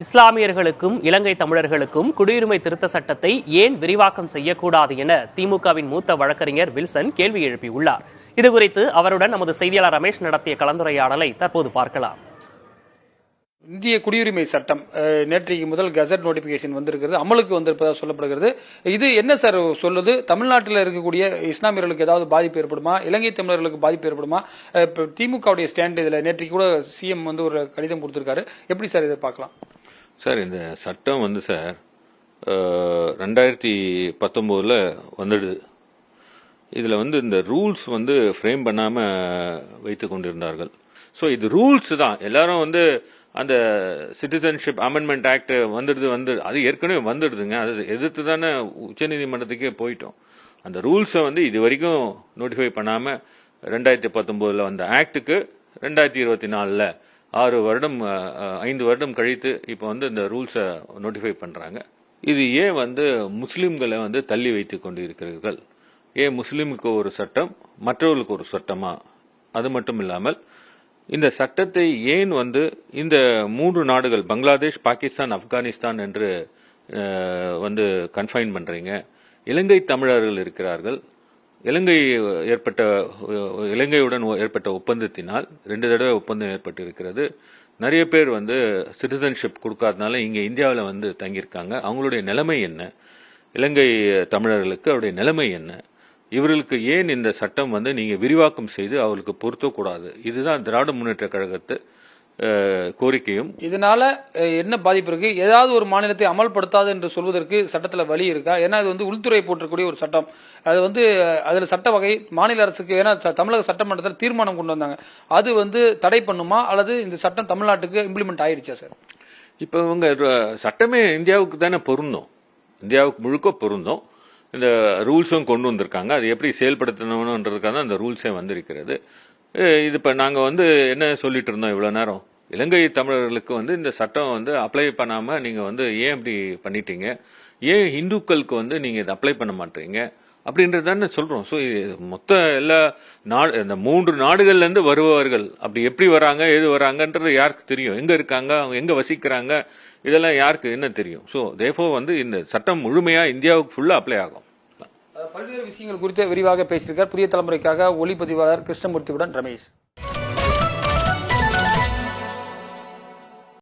இஸ்லாமியர்களுக்கும் இலங்கை தமிழர்களுக்கும் குடியுரிமை திருத்த சட்டத்தை ஏன் விரிவாக்கம் செய்யக்கூடாது என திமுகவின் மூத்த வழக்கறிஞர் வில்சன் கேள்வி எழுப்பியுள்ளார். இதுகுறித்து அவருடன் நமது செய்தியாளர் ரமேஷ் நடத்திய கலந்துரையாடலை தற்போது பார்க்கலாம். இந்திய குடியுரிமை சட்டம் நேற்றைக்கு முதல் கெசட் நோட்டிபிகேஷன் வந்திருக்கிறது, அமலுக்கு வந்திருப்பதாக சொல்லப்படுகிறது. இது என்ன சார் சொல்லுது? தமிழ்நாட்டில் இருக்கக்கூடிய இஸ்லாமியர்களுக்கு ஏதாவது பாதிப்பு ஏற்படுமா, இலங்கை தமிழர்களுக்கு பாதிப்பு ஏற்படுமா? திமுகவுடைய ஸ்டாண்ட் இதுல நேற்றைக்கு கூட சிஎம் ஒரு கடிதம் கொடுத்திருக்காரு. எப்படி சார் இதை பார்க்கலாம்? சார், இந்த சட்டம் சார் 2019 வந்துடுது. இதுல இந்த ரூல்ஸ் ஃப்ரேம் பண்ணாம வைத்துக் கொண்டிருந்தார்கள். ஸோ இது ரூல்ஸ் தான். எல்லாரும் அந்த சிட்டிசன்ஷிப் அமெண்ட்மெண்ட் ஆக்ட் வந்துடுது, அது ஏற்கனவே வந்துடுதுங்க. அது எதிர்த்து தானே உச்சநீதிமன்றத்துக்கே போயிட்டோம். அந்த ரூல்ஸை இது வரைக்கும் நோட்டிஃபை பண்ணாம 2019 வந்த ஆக்டுக்கு 2024 5 வருடம் கழித்து இப்போ இந்த ரூல்ஸை நோட்டிஃபை பண்றாங்க. இது ஏன் முஸ்லிம்களை தள்ளி வைத்துக் கொண்டிருக்கிறீர்கள்? ஏன் முஸ்லிமுக்கு ஒரு சட்டம், மற்றவர்களுக்கு ஒரு சட்டமா? அது மட்டும் இல்லாமல் இந்த சட்டத்தை ஏன் இந்த 3 நாடுகள் பங்களாதேஷ், பாகிஸ்தான், ஆப்கானிஸ்தான் என்று கன்ஃபைன் பண்றீங்க? இலங்கை தமிழர்கள் இருக்கிறார்கள். இலங்கையுடன் ஏற்பட்ட ஒப்பந்தத்தினால் 2 தடவை ஒப்பந்தம் ஏற்பட்டு இருக்கிறது. நிறைய பேர் சிட்டிசன்ஷிப் கொடுக்காதனால இங்க இந்தியாவில் தங்கியிருக்காங்க. அவங்களுடைய நிலைமை என்ன? இலங்கை தமிழர்களுக்கு அவருடைய நிலைமை என்ன? இவர்களுக்கு ஏன் இந்த சட்டம் நீங்க விரிவாக்கம் செய்து அவர்களுக்கு பொருத்தக்கூடாது? இதுதான் திராவிட முன்னேற்ற கழகத்து கோரிக்கையும். இதனால என்ன பாதிப்பு இருக்கு? ஏதாவது ஒரு மாநிலத்தை அமல்படுத்தாது என்று சொல்வதற்கு சட்டத்தில் வழி இருக்கா? ஏன்னா இது உள்துறை போற்றக்கூடிய ஒரு சட்டம். அது அதுல சட்ட வகை மாநில அரசுக்கு, ஏன்னா தமிழக சட்டமன்றத்தில் தீர்மானம் கொண்டு வந்தாங்க, அது தடை பண்ணுமா அல்லது இந்த சட்டம் தமிழ்நாட்டுக்கு இம்ப்ளிமெண்ட் ஆயிடுச்சா சார்? இப்ப சட்டமே இந்தியாவுக்கு தானே பொருந்தும், இந்தியாவுக்கு முழுக்க பொருந்தும். இந்த ரூல்ஸும் கொண்டு வந்திருக்காங்க. அது எப்படி செயல்படுத்தணும்ன்றதுக்காக அந்த ரூல்ஸே வந்திருக்கிறது. இது இப்ப நாங்க என்ன சொல்லிட்டு இருந்தோம் இவ்வளவு நேரம்? இலங்கை தமிழர்களுக்கு இந்த சட்டம் அப்ளை பண்ணாம நீங்க ஏன் இப்படி பண்ணிட்டீங்க? ஏன் இந்துக்களுக்கு நீங்க இதை அப்ளை பண்ண மாட்டீங்க அப்படின்றதானே சொல்றோம். ஸோ மொத்த எல்லா இந்த 3 நாடுகள்ல இருந்து வருபவர்கள் அப்படி எப்படி வராங்க, எது வராங்கன்றது யாருக்கு தெரியும்? எங்க இருக்காங்க, அவங்க எங்க வசிக்கிறாங்க, இதெல்லாம் யாருக்கு என்ன தெரியும்? ஸோ தேர்ஃபோர் இந்த சட்டம் முழுமையா இந்தியாவுக்கு ஃபுல்லா அப்ளை ஆகும். பல்வேறு விஷயங்கள் குறித்து விரிவாக பேசியிருக்கார். புதிய தலைமுறைக்காக ஒளிப்பதிவாளர் கிருஷ்ணமூர்த்தியுடன் ரமேஷ்.